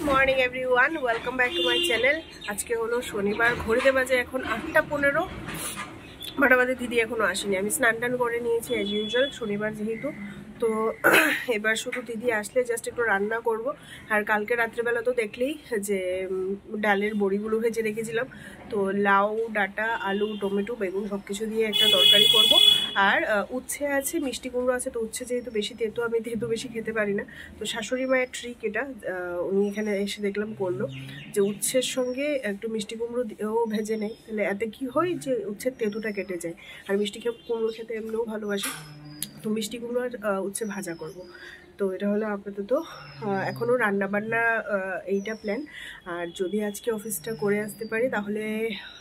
Morning everyone, welcome back to my channel. আজকে হলো শনিবার, ঘড়িতে বাজে এখন 8:15। বাটা বাজে দিদি এখনো আসেনি। আমি স্নান টান করে নিয়েছি অ্যাজ ইউজুয়াল, শনিবার যেহেতু। তো এবার শুধু দিদি আসলে জাস্ট একটু রান্না করব। আর কালকে রাত্রেবেলা তো দেখলেই যে ডালের বড়িগুলো ভেজে রেখেছিলাম। তো লাউ, ডাঁটা, আলু, টমেটো, বেগুন সব কিছু দিয়ে একটা তরকারি করব। আর উচ্ছে আছে, মিষ্টি কুমড়ো আছে। তো উচ্ছে যেহেতু বেশি তেতো, আমি তেতো বেশি খেতে পারি না। তো শাশুড়ি মায়ের ট্রিক এটা, উনি এখানে এসে দেখলাম করলো যে উচ্ছের সঙ্গে একটু মিষ্টি কুমড়োও ভেজে নেই, তাহলে এতে কি হয় যে উচ্ছের তেঁতুটা কেটে যায়। আর মিষ্টি কুমড়ো খেতে এমনিও ভালোবাসি। তো মিষ্টি কুমড়ো আর উচ্ছে ভাজা করব। তো এটা হলো আপাতত এখনও রান্নাবান্না এইটা প্ল্যান। আর যদি আজকে অফিসটা করে আসতে পারি তাহলে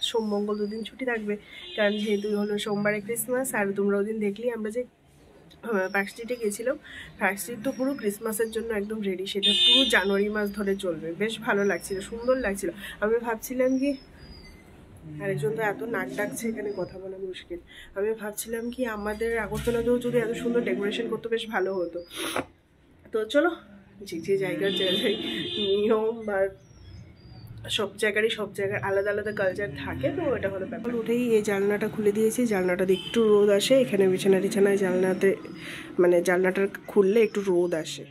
সোম মঙ্গল দুদিন ছুটি থাকবে, কারণ যেহেতু হলো সোমবারে ক্রিসমাস। আর তোমরা ওদিন দেখলি আমরা যে পার্ক স্ট্রিটে গেছিলাম, পার্ক স্ট্রিট তো পুরো ক্রিসমাসের জন্য একদম রেডি। সেটা পুরো জানুয়ারি মাস ধরে চলবে। বেশ ভালো লাগছিল, সুন্দর লাগছিল। আমি ভাবছিলাম কি, আরেকজন তো এত নাক ডাকছে, এখানে কথা বলা মুশকিল। আমি ভাবছিলাম কি আমাদের আগরতলাতেও যদি এত সুন্দর ডেকোরেশন করতে বেশ ভালো হতো। তো চলো, যে যে জায়গার নিয়ম বা সব জায়গার আলাদা আলাদা কালচার থাকে। তো এটা হলো ব্যাপার। উঠেই এই জানলাটা খুলে দিয়েছি, জানলাটা দিয়ে একটু রোদ আসে। এখানে বিছানায় জানলাতে মানে জানলাটা খুললে একটু রোদ আসে।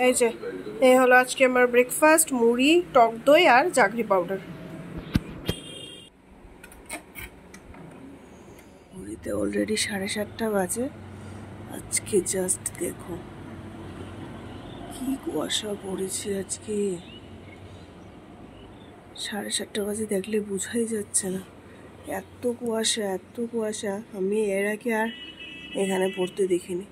এই যে এই হলো আজকে আমার ব্রেকফাস্ট, মুড়ি, টক দই আর জাগরি পাউডার। মুড়িতে অলরেডি 7:30 বাজে। আজকে জাস্ট দেখো কি কুয়াশা পড়েছে আজকে। 7:30 বাজে দেখলে বোঝাই যাচ্ছে না, এত কুয়াশা। আমি এর আগে আর এখানে পড়তে দেখিনি।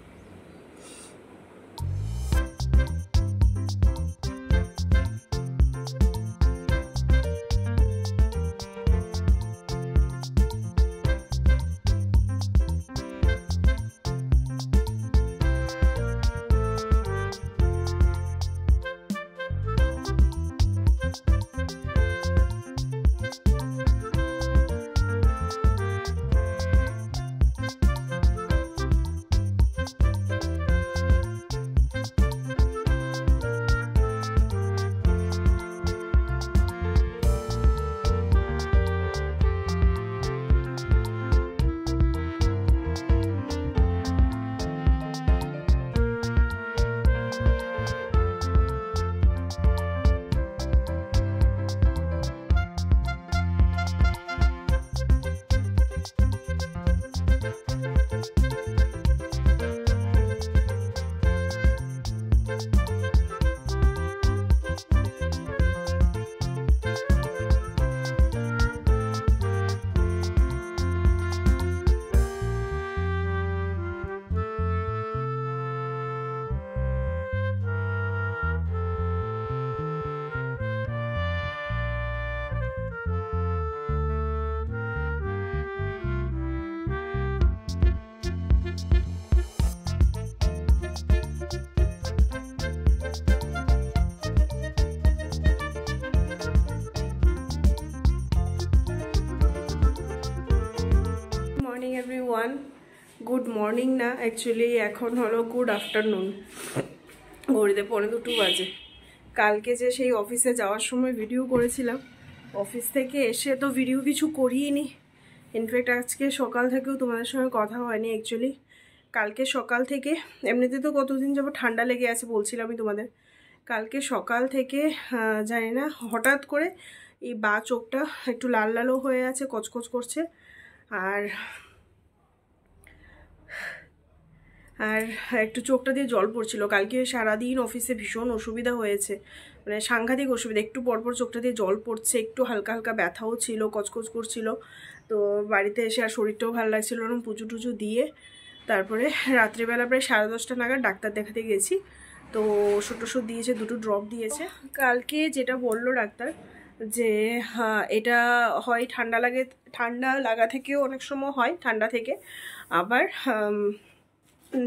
এভরিওয়ান, গুড মর্নিং না, অ্যাকচুয়ালি এখন হলো গুড আফটারনুন, ঘড়িতে 1:45 বাজে। কালকে যে সেই অফিসে যাওয়ার সময় ভিডিও করেছিলাম, অফিস থেকে এসে তো ভিডিও কিছু করিনি। ইনফ্যাক্ট আজকে সকাল থেকেও তোমাদের সঙ্গে কথা হয়নি। অ্যাকচুয়ালি কালকে সকাল থেকে এমনিতে তো কতদিন যাবো ঠান্ডা লেগে আছে বলছিলাম আমি তোমাদের। কালকে সকাল থেকে জানি না হঠাৎ করে এই বা চোখটা একটু লাল লালও হয়ে আছে, কচকচ করছে। আর একটু চোখটা দিয়ে জল পড়ছিল। কালকে সারাদিন অফিসে ভীষণ অসুবিধা হয়েছে, মানে সাংঘাতিক অসুবিধা। একটু পরপর চোখটা দিয়ে জল পড়ছে, একটু হালকা হালকা ব্যথাও ছিল, কচকচ করছিল। তো বাড়িতে এসে আর শরীরটাও ভালো লাগছিল না, পুজো টুজো দিয়ে তারপরে রাত্রিবেলা প্রায় 10:30 নাগাদ ডাক্তার দেখাতে গেছি। তো ওষুধ টষুধ দিয়েছে, 2টো ড্রপ দিয়েছে। কালকে যেটা বললো ডাক্তার যে এটা হয় ঠান্ডা লাগা থেকেও অনেক সময় হয়, ঠান্ডা থেকে। আবার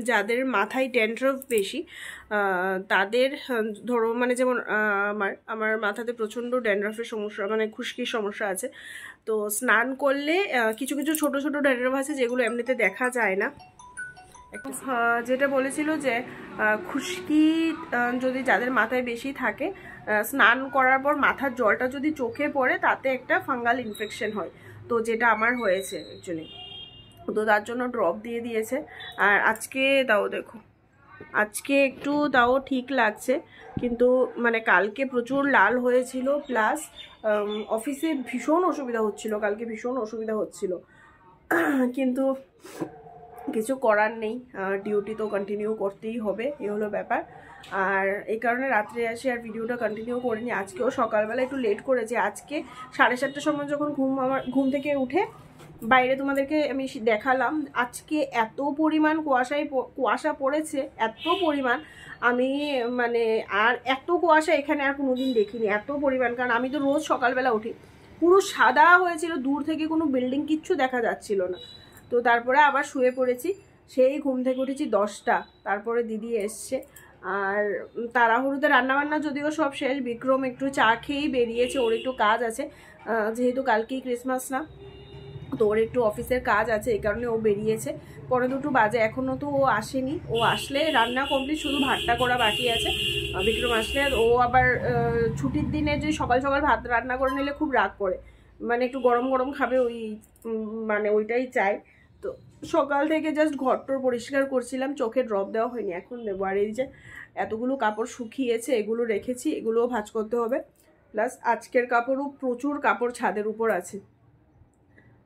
যাদের মাথায় ড্যান্ড্রফ বেশি তাদের ধরো, মানে যেমন আমার মাথাতে প্রচণ্ড ড্যান্ড্রফের সমস্যা, মানে খুশকির সমস্যা আছে। তো স্নান করলে কিছু কিছু ছোট ছোট ড্যান্ড্রফ আছে যেগুলো এমনিতে দেখা যায় না। যেটা বলেছিল যে খুশকি যদি যাদের মাথায় বেশি থাকে, স্নান করার পর মাথার জলটা যদি চোখে পড়ে তাতে একটা ফাঙ্গাল ইনফেকশন হয়। তো যেটা আমার হয়েছে অ্যাকচুয়ালি, তো তার জন্য ড্রপ দিয়ে দিয়েছে। আর আজকে দেখো আজকে একটু ঠিক লাগছে, কিন্তু মানে কালকে প্রচুর লাল হয়েছিল, প্লাস অফিসে ভীষণ অসুবিধা হচ্ছিল, কালকে ভীষণ অসুবিধা হচ্ছিল। কিন্তু কিছু করার নেই, ডিউটি তো কন্টিনিউ করতেই হবে, এই হলো ব্যাপার। আর এই কারণে রাত্রে আসি আর ভিডিওটা কন্টিনিউ করিনি। আজকেও সকালবেলা একটু লেট করেছি। আজকে 7:30টার সময় যখন ঘুম থেকে উঠে বাইরে তোমাদেরকে আমি দেখালাম, আজকে এত পরিমাণ কুয়াশা পড়েছে, এত পরিমাণ, আমি মানে আর এত কুয়াশা এখানে আর কোনোদিন দেখিনি, এত পরিমাণ। কারণ আমি তো রোজ সকালবেলা উঠি, পুরো সাদা হয়েছিল, দূর থেকে কোনো বিল্ডিং কিচ্ছু দেখা যাচ্ছিল না। তো তারপরে আবার শুয়ে পড়েছি, সেই ঘুম থেকে উঠেছি 10টা, তারপরে দিদি এসছে। আর তাড়াহুড়োতে রান্নাবান্না যদিও সব শেষ, বিক্রম একটু চা খেয়েই বেরিয়েছে, ওর একটু কাজ আছে, যেহেতু কালকেই ক্রিসমাস না, তো ওর একটু অফিসের কাজ আছে, এই কারণে ও বেরিয়েছে। 1:45 বাজে, এখনও তো ও আসেনি। ও আসলে রান্না কমপ্লিট, শুধু ভাতটা করা বাকি আছে। বিক্রম আসলে ও আবার ছুটির দিনে যে সকাল সকাল ভাত রান্না করে নিলে খুব রাগ করে, মানে একটু গরম গরম খাবে, মানে ওইটাই চাই। তো সকাল থেকে জাস্ট ঘরটর পরিষ্কার করছিলাম, চোখে ড্রপ দেওয়া হয়নি, এখন দেবো। আর এই যে এতগুলো কাপড় শুকিয়েছে, এগুলো রেখেছি, এগুলোও ভাঁজ করতে হবে। প্লাস আজকের কাপড়ও প্রচুর কাপড় ছাদের উপর আছে।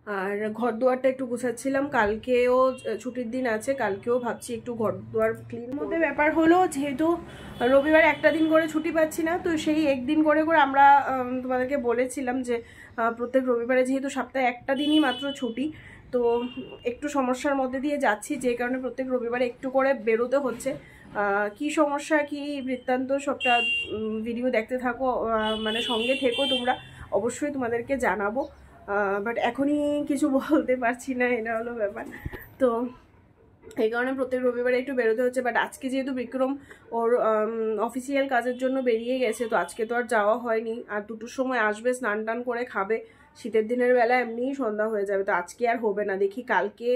আর ঘর দুয়ারটা একটু গুছাচ্ছিলাম, কালকেও ছুটির দিন আছে, কালকেও ভাবছি একটু ঘর দুয়ার ক্লিন। মধ্যে ব্যাপার হলো, যেহেতু রবিবার একটা দিন করে ছুটি পাচ্ছি না, তো সেই একদিন করে করে আমরা তোমাদেরকে বলেছিলাম যে প্রত্যেক রবিবারে যেহেতু সপ্তাহে একটা দিনই মাত্র ছুটি, তো একটু সমস্যার মধ্যে দিয়ে যাচ্ছি, যে কারণে প্রত্যেক রবিবারে একটু করে বেরোতে হচ্ছে। কি সমস্যা, কি বৃত্তান্ত, সবটা ভিডিও দেখতে থাকো, মানে সঙ্গে থেকো তোমরা, অবশ্যই তোমাদেরকে জানাবো। বাট এখনই কিছু বলতে পারছি না, এটা হলো ব্যাপার। তো এই কারণে প্রত্যেক রবিবারে একটু বেরোতে হচ্ছে। বাট আজকে যেহেতু বিক্রম ওর অফিসিয়াল কাজের জন্য বেরিয়ে গেছে, তো আজকে তো আর যাওয়া হয়নি। আর 2টোর সময় আসবে, স্নান টান করে খাবে, শীতের দিনের বেলা এমনিই সন্ধ্যা হয়ে যাবে, তো আজকে আর হবে না। দেখি কালকে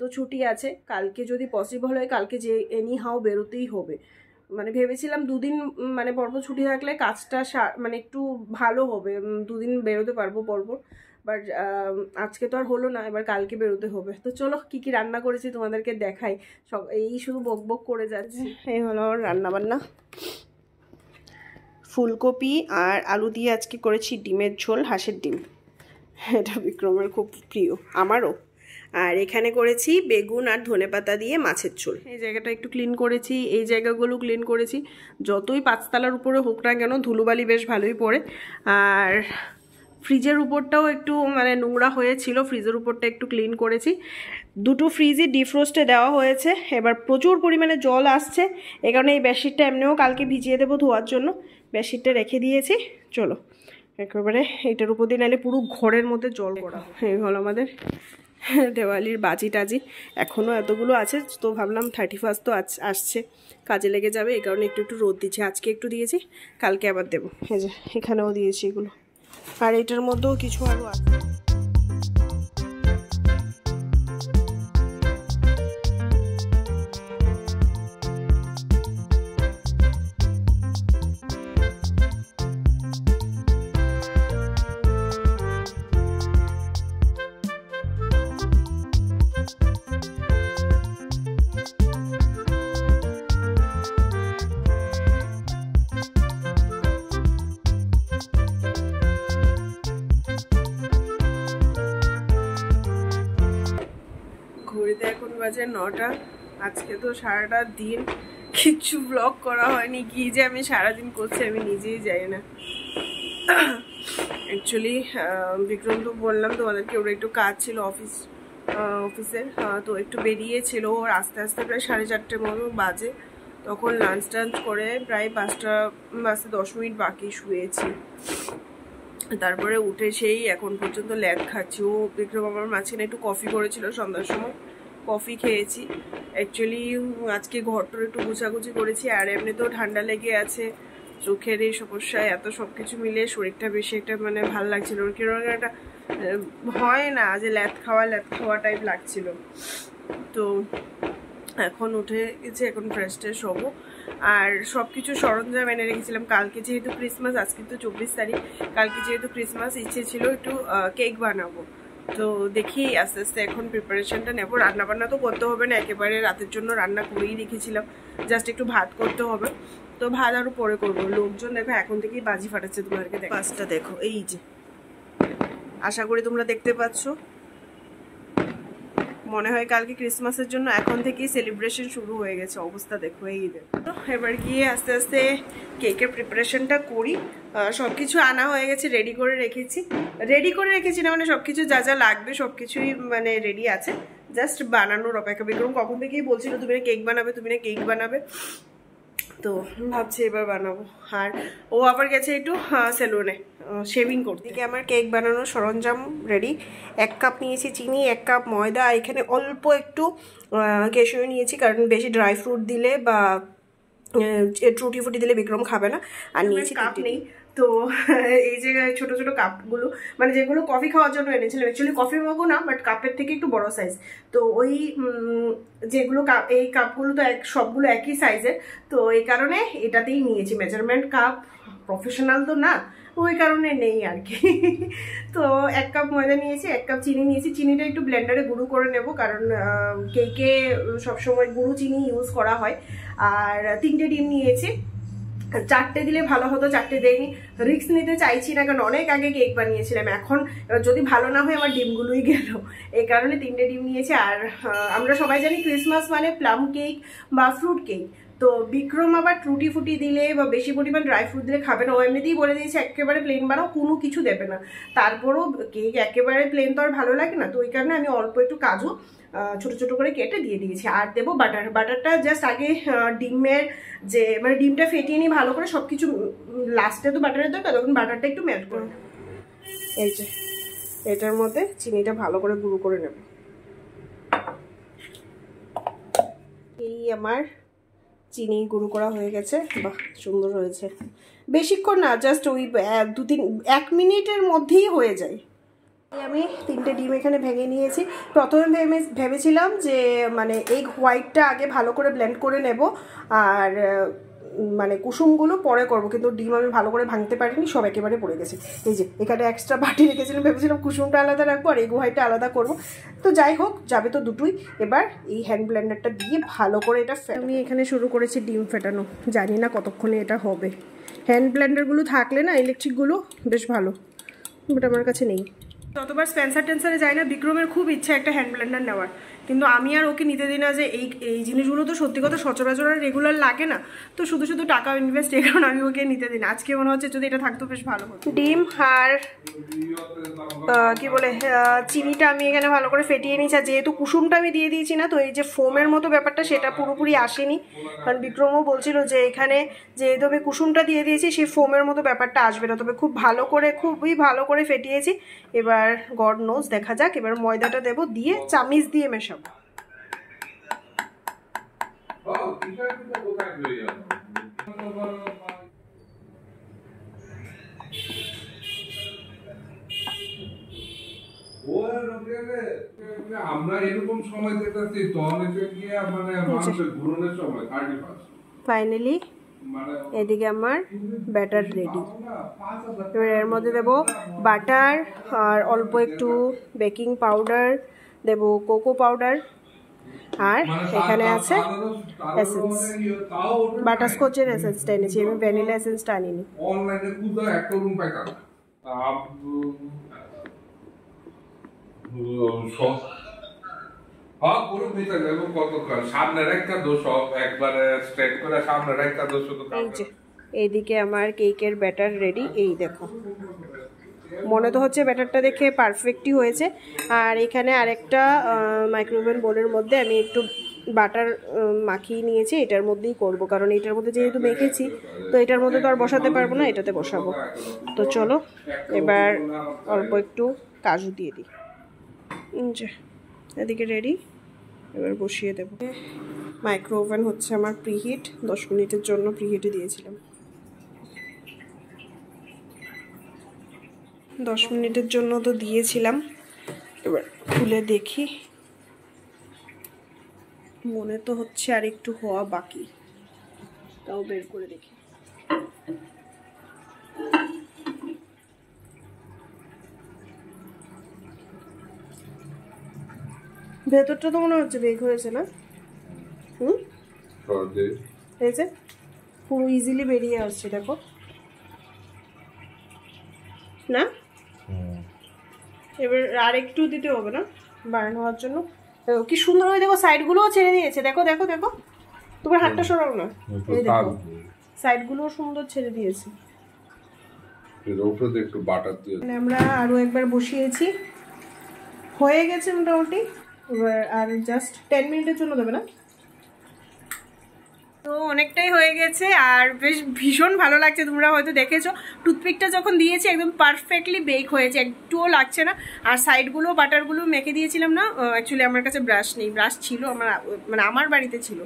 তো ছুটি আছে, কালকে যদি পসিবল হয় কালকে যে এনি হাও বেরোতেই হবে। মানে ভেবেছিলাম 2 দিন মানে পরপর ছুটি থাকলে কাজটা মানে একটু ভালো হবে, 2 দিন বেরোতে পারবো পরপর। বাট আজকে তো আর হলো না, এবার কালকে বেরোতে হবে। তো চলো কি কি রান্না করেছি তোমাদেরকে দেখাই। এই শুধু বক বক করে যাচ্ছে। এই হলো আমার রান্নাবান্না, ফুলকপি আর আলু দিয়ে আজকে করেছি ডিমের ঝোল, হাঁসের ডিম। এটা বিক্রমের খুব প্রিয়, আমারও। আর এখানে করেছি বেগুন আর ধনেপাতা দিয়ে মাছের ঝোল। এই জায়গাটা একটু ক্লিন করেছি, এই জায়গাগুলো ক্লিন করেছি। যতই 5তলার উপরে হোক না কেন, ধুলোবালি বেশ ভালোই পড়ে। আর ফ্রিজের উপরটাও একটু মানে নোংরা হয়েছিল, ফ্রিজের উপরটা একটু ক্লিন করেছি। 2টো ফ্রিজই ডিফ্রোস্টে দেওয়া হয়েছে। এবার প্রচুর পরিমাণে জল আসছে, এই কারণে এই বেডশিটটা এমনিও কালকে ভিজিয়ে দেবো ধোয়ার জন্য, বেডশিটটা রেখে দিয়েছি। চলো একেবারে এটার উপর দিয়ে নাহলে পুরো ঘরের মধ্যে জল করা। এই হলো আমাদের দেওয়ালির বাজি টাজি, এখনও এতগুলো আছে। তো ভাবলাম 31 তো আসছে, কাজে লেগে যাবে, এই কারণে একটু একটু রোদ দিচ্ছি। আজকে একটু দিয়েছি, কালকে আবার দেবো। এই যে এখানেও দিয়েছি এগুলো, আর এটার মধ্যেও কিছু আরও আছে। ঘড়িতে এখন বাজে 9টা। আজকে তো সারাটা দিন কিচ্ছু ব্লগ করা হয়নি, কি যে আমি সারাদিন করছি আমি নিজেই জানি না। অ্যাকচুয়ালি বিক্রম তো বললাম তোমাদেরকে, ওর একটু কাজ ছিল অফিসের, তো একটু বেরিয়েছিল। ওর আস্তে আস্তে প্রায় 4:30 মতো বাজে। তখন লাঞ্চ টাঞ্চ করে প্রায় 5টা বাজতে 10 মিনিট বাকি শুয়েছি। তারপরে উঠে সেই এখন পর্যন্ত ল্যাদ খাচ্ছি। ও বিক্রম আমার মাঝখানে একটু কফি করেছিল সন্ধ্যার সময়, কফি খেয়েছি। অ্যাকচুয়ালি আজকে ঘরটার একটু গুছাগুছি করেছি, আর এমনিতেও ঠান্ডা লেগে আছে, চোখের এই সমস্যা, এত সব কিছু মিলে শরীরটা বেশি একটা মানে ভাল লাগছিল। ওর কিরকম একটা হয় না যে ল্যাদ খাওয়া টাইপ লাগছিল। তো এখন উঠে গেছে, এখন ফ্রেশ ট্রেশ হবো। আর সব কিছু সরঞ্জাম এনে রেখেছিলাম কালকে, যেহেতু ক্রিসমাস, আজকে তো 24 তারিখ, কালকে যেহেতু ক্রিসমাস, ইচ্ছে ছিল একটু কেক বানাবো। তো দেখি আস্তে আস্তে এখন প্রিপারেশনটা নেবো। রান্নাবান্না তো করতে হবে না, একেবারে রাতের জন্য রান্না করেই রেখেছিলাম, জাস্ট একটু ভাত করতে হবে। তো ভাত আরও পরে করবো। লোকজন দেখো এখন থেকেই বাজি ফাটাচ্ছে, তোমাদেরকে পাঁচটা দেখো, এই যে আশা করি তোমরা দেখতে পাচ্ছ। মনে হয় কালকে ক্রিসমাসের জন্য এখন থেকেই সেলিব্রেশন শুরু হয়ে গেছে। অবস্থা দেখো, এই দেখো। এবার গিয়ে আস্তে আস্তে কেকের প্রিপারেশনটা করি। সব কিছু আনা হয়ে গেছে, রেডি করে রেখেছি না মানে সব কিছু যা যা লাগবে সব কিছুই মানে রেডি আছে, জাস্ট বানানোর অপেক্ষা। বিক্রম কখন থেকেই বলছিল তুমি না কেক বানাবে, তো ভাবছি এবার বানাবো। আর ও আবার গেছে একটু সেলুনে শেভিং করতে। আমার কেক বানানোর সরঞ্জাম রেডি। 1 কাপ নিয়েছি চিনি, 1 কাপ ময়দা, আর এখানে অল্প একটু কেশর নিয়েছি, কারণ বেশি ড্রাই ফ্রুট দিলে বা টুটি ফুটি দিলে বিক্রম খাবে না। আর নিয়েছি কাপ নেই, তো এই যে ছোট ছোট কাপগুলো মানে যেগুলো কফি খাওয়ার জন্য এনেছিলাম, অ্যাকচুয়ালি কফি মগও না, বাট কাপের থেকে একটু বড় সাইজ। তো ওই যেগুলো কাপ, এই কাপগুলো তো সবগুলো একই সাইজের, তো এই কারণে এটাতেই নিয়েছি মেজারমেন্ট কাপ। প্রফেশনাল তো না, ওই কারণে নেই আর কি। তো 1 কাপ ময়দা নিয়েছি, 1 কাপ চিনি নিয়েছি। চিনিটা একটু ব্লেন্ডারে গুঁড়ো করে নেব, কারণ কেকে সবসময় গুঁড়ো চিনি ইউজ করা হয়। আর 3টে ডিম নিয়েছি, 4টে দিলে ভালো হতো, 4টে দেয়নি। রিস্ক নিতে চাইছি না, কারণ অনেক আগে কেক বানিয়েছিলাম, এখন যদি ভালো না হয় আমার ডিমগুলোই গেল, এই কারণে 3টে ডিম নিয়েছি। আর আমরা সবাই জানি ক্রিসমাস মানে প্লাম কেক বা ফ্রুট কেক। তো বিক্রম আবার টুটি ফুটি দিলে বা বেশি পরিমাণ ড্রাই ফ্রুট দিলে খাবে না। ও এমনিতেই বলে দিয়েছে একেবারে প্লেন বানাও, কোনো কিছু দেবে না। তারপরও কেক একেবারে প্লেন তো আর ভালো লাগে না, তো ওই কারণে আমি অল্প একটু কাজু ছোট ছোট করে কেটে দিয়ে দিয়েছি। আর দেবো বাটার। বাটারটা জাস্ট আগে ডিমের যে মানে ডিমটা ফেটিয়ে নিই ভালো করে, সব কিছু লাস্টে তো বাটারের দরকার, তখন বাটারটা একটু মেল্ট করে। এই যে এটার মধ্যে চিনিটা ভালো করে গুঁড়ো করে নেব। এই আমার চিনি গুঁড়ো করা হয়ে গেছে। বাহ, সুন্দর হয়েছে। বেশিক্ষণ না, জাস্ট ওই 1 মিনিটের মধ্যেই হয়ে যায়। আমি 3টে ডিম এখানে ভেঙে নিয়েছি। প্রথমে ভেবেছিলাম যে মানে এগ হোয়াইটটা আগে ভালো করে ব্লেন্ড করে নেব, আর মানে কুসুমগুলো পরে করব, কিন্তু ডিম আমি ভালো করে ভাঙতে পারিনি, সব একেবারে পড়ে গেছে। এই যে এখানে এক্সট্রা বাটি রেখেছিলাম, ভেবেছিলাম কুসুমটা আলাদা রাখবো আর এগ হোয়াইটটা আলাদা করব। তো যাই হোক, যাবে তো দুটোই। এবার এই হ্যান্ড ব্লেন্ডারটা দিয়ে ভালো করে এটা আমি এখানে শুরু করেছি ডিম ফেটানো। জানি না কতক্ষণে এটা হবে। হ্যান্ড ব্লেন্ডারগুলো থাকলে না, ইলেকট্রিকগুলো বেশ ভালো, বাট আমার কাছে নেই। যতবার স্পেন্সার টেন্সারে যাই না, বিক্রমের খুব ইচ্ছা একটা হ্যান্ড ব্লেন্ডার নেওয়ার, কিন্তু আমি আর ওকে নিতে দিই না। যে এই জিনিসগুলো তো সত্যি কথা সচরাচর আর রেগুলার লাগে না, তো শুধু শুধু টাকা ইনভেস্ট, এই কারণে আমি ওকে নিতে দিই না। আজকে মনে হচ্ছে যদি এটা থাকতো বেশ ভালো হতো। ডিম আর কি বলে চিনিটা আমি এখানে ভালো করে ফেটিয়ে নিয়েছি। আর যেহেতু কুসুমটা আমি দিয়ে দিয়েছি না, তো এই যে ফোমের মতো ব্যাপারটা সেটা পুরোপুরি আসেনি, কারণ বিক্রমও বলছিল যে এখানে যেহেতু আমি কুসুমটা দিয়ে দিয়েছি সেই ফোমের মতো ব্যাপারটা আসবে না। তবে খুবই ভালো করে ফেটিয়েছি। এবার গড নোজ, দেখা যাক। এবার ময়দাটা দেবো, দিয়ে চামিচ দিয়ে মেশাবো। আমরা এরকম সময় দেখতেছি মানে মানুষের ঘুরনের সময় 31 ফাইনালি এদিকে আমার ব্যাটার রেডি। এবার এর মধ্যে দেবো বাটার, আর অল্প একটু বেকিং পাউডার দেবো, কোকো পাউডার, আর এখানে আছে এসেন্স। বাটারস্কচের এসেন্সটা এনেছি আমি, ভ্যানিলা এসেন্সটা আনিনি। অনলাইনে খুঁজে একটা রুম পাইতাম হ্যাঁ পুরো ভিতরে যাবো কতক্ষণ সামনের একটা দোষ একবারে স্ট্রেট করে সামনের একটা দোষ শুধু এই যে এইদিকে আমার কেকের ব্যাটার রেডি। এই দেখো, মনে তো হচ্ছে ব্যাটারটা দেখে পারফেক্টই হয়েছে। আর এখানে আরেকটা মাইক্রোওভেন বোলের মধ্যে আমি একটু বাটার মাখিয়ে নিয়েছি, এটার মধ্যেই করব, কারণ এটার মধ্যে যেহেতু মেখেছি তো এটার মধ্যে তো আর বসাতে পারবো না, এটাতে বসাবো। তো চলো এবার অল্প একটু কাজু দিয়ে দিই। এদিকে রেডি, এবার বসিয়ে দেব। মাইক্রোওভেন হচ্ছে আমার প্রিহিট, 10 মিনিটের জন্য প্রিহিটে দিয়েছিলাম। 10 মিনিটের জন্য তো দিয়েছিলাম, এবার খুলে দেখি। মনে তো হচ্ছে আর একটু হওয়া বাকি, তাও বের করে দেখি। ভেতরটা তো মনে হচ্ছে বেক হয়েছে না? হয়েছে, পুরো ইজিলি বেরিয়ে আসছে, দেখো না? এবার আর একটু দিতে হবে না বার্ন হওয়ার জন্য? কি সুন্দর হয়ে দেখো, সাইডগুলোও ছেড়ে দিয়েছে, দেখো দেখো দেখো, তোমার হাতটা সরাও না, এই দেখো সাইডগুলোও সুন্দর ছেড়ে দিয়েছে। একটু বাটার দিয়ে আমরা আরো একবার বসিয়েছি, হয়ে গেছে মোটামুটি। এবার আর জাস্ট 10 মিনিটের জন্য দেবে না? তো অনেকটাই হয়ে গেছে আর বেশ ভীষণ ভালো লাগছে। তোমরা হয়তো দেখেছো টুথপিকটা যখন দিয়েছি একদম পারফেক্টলি বেক হয়েছে, একটুও লাগছে না। আর সাইডগুলো বাটারগুলো মেখে দিয়েছিলাম না, অ্যাকচুয়ালি আমার কাছে ব্রাশ নেই, ব্রাশ ছিল আমার বাড়িতে ছিল,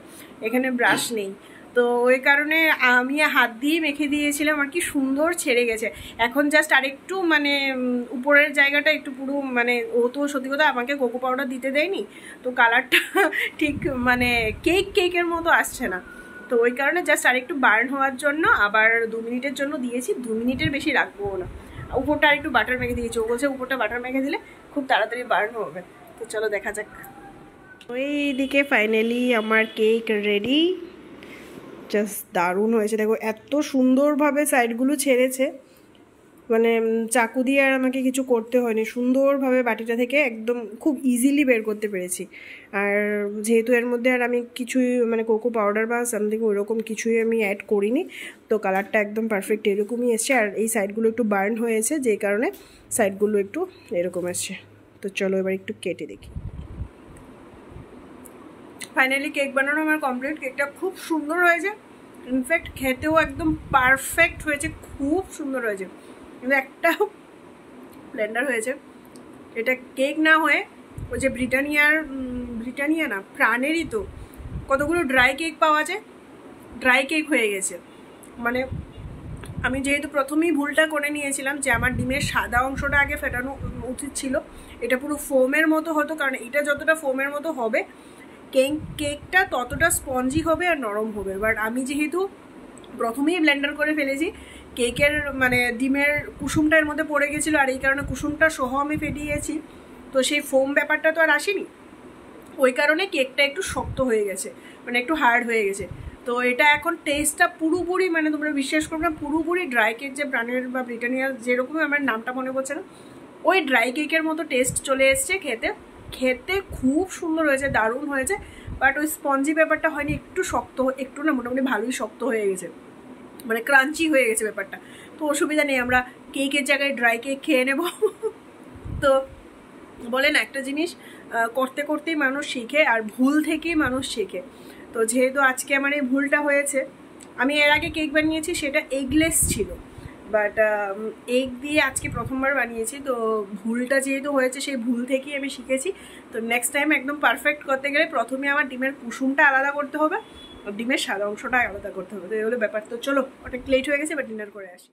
এখানে ব্রাশ নেই, তো ওই কারণে আমি হাত দিয়ে মেখে দিয়েছিলাম আর কি সুন্দর ছেড়ে গেছে। এখন জাস্ট আরেকটু উপরের জায়গাটা একটু পুরো ও তো সত্যি কথা আমাকে কোকো পাউডার দিতে দেয়নি, তো কালারটা ঠিক কেকের মতো আসছে না, তো ওই কারণে জাস্ট আরেকটু বার্ন হওয়ার জন্য আবার 2 মিনিটের জন্য দিয়েছি। 2 মিনিটের বেশি রাখবো না, উপরটা আরেকটু বাটার মেখে দিয়েছি, ও বলছে উপরটা বাটার মেখে দিলে খুব তাড়াতাড়ি বার্ন হবে। তো চলো দেখা যাক। ওইদিকে ফাইনালি আমার কেক রেডি, জাস্ট দারুণ হয়েছে। দেখো এত সুন্দরভাবে সাইডগুলো ছেড়েছে, চাকু দিয়ে আর আমাকে কিছু করতে হয়নি, সুন্দরভাবে বাটিটা থেকে একদম খুব ইজিলি বের করতে পেরেছি। আর যেহেতু এর মধ্যে আর আমি কিছুই কোকো পাউডার বা সামথিং ওইরকম কিছুই আমি অ্যাড করিনি, তো কালারটা একদম পারফেক্ট এরকমই এসছে। আর এই সাইডগুলো একটু বার্ন হয়েছে, যেই কারণে সাইডগুলো একটু এরকম এসছে। তো চলো এবার একটু কেটে দেখি। ফাইনালি কেক বানানো আমার কমপ্লিট। কেকটা খুব সুন্দর হয়েছে, ইনফ্যাক্ট খেতেও একদম পারফেক্ট হয়েছে, খুব সুন্দর হয়েছে। কিন্তু একটা ব্লেন্ডার হয়েছে, এটা কেক না হয়ে ওই যে ব্রিটানিয়া না প্রাণেরই তো কতগুলো ড্রাই কেক পাওয়া যায়, ড্রাই কেক হয়ে গেছে। আমি যেহেতু প্রথমেই ভুলটা করে নিয়েছিলাম যে আমার ডিমের সাদা অংশটা আগে ফেটানো উচিত ছিল, এটা পুরো ফোমের মতো হতো, কারণ এটা যতটা ফোমের মতো হবে কেকটা ততটা স্পঞ্জি হবে আর নরম হবে। বাট আমি যেহেতু প্রথমেই ব্লেন্ডার করে ফেলেছি, কেকের ডিমের কুসুমটা এর মধ্যে পড়ে গেছিলো, আর এই কারণে কুসুমটা সহ আমি ফেটিয়েছি, তো সেই ফোম ব্যাপারটা তো আর আসেনি, ওই কারণে কেকটা একটু শক্ত হয়ে গেছে, একটু হার্ড হয়ে গেছে। তো এটা এখন টেস্টটা পুরোপুরি তোমরা বিশ্বাস করবে না, পুরোপুরি ড্রাই কেক, যে প্রাণের বা ব্রিটানিয়ার যেরকম আমার নামটা মনে পড়ছে না, ওই ড্রাই কেকের মতো টেস্ট চলে এসছে। খেতে খুব সুন্দর হয়েছে, দারুণ হয়েছে। বাট ওই স্পঞ্জি ব্যাপারটা হয়নি, একটু শক্ত, একটু না মোটামুটি ভালোই শক্ত হয়ে গেছে, ক্রাঞ্চি হয়ে গেছে ব্যাপারটা। তো অসুবিধা নেই, আমরা কেকের জায়গায় ড্রাই কেক খেয়ে নেব। তো বলেন একটা জিনিস করতে করতেই মানুষ শিখে, আর ভুল থেকেই মানুষ শেখে। তো যেহেতু আজকে আমার এই ভুলটা হয়েছে, আমি এর আগে কেক বানিয়েছি সেটা এগলেস ছিল, বাট এগ দিয়ে আজকে প্রথমবার বানিয়েছি। তো ভুলটা যেহেতু হয়েছে, সেই ভুল থেকেই আমি শিখেছি। তো নেক্সট টাইম একদম পারফেক্ট করতে গেলে প্রথমে আমার ডিমের কুসুমটা আলাদা করতে হবে, আর ডিমের সাদা অংশটা আলাদা করতে হবে। তো এই হলো ব্যাপার। তো চলো, অনেক লেট হয়ে গেছে, এবার ডিনার করে আসি।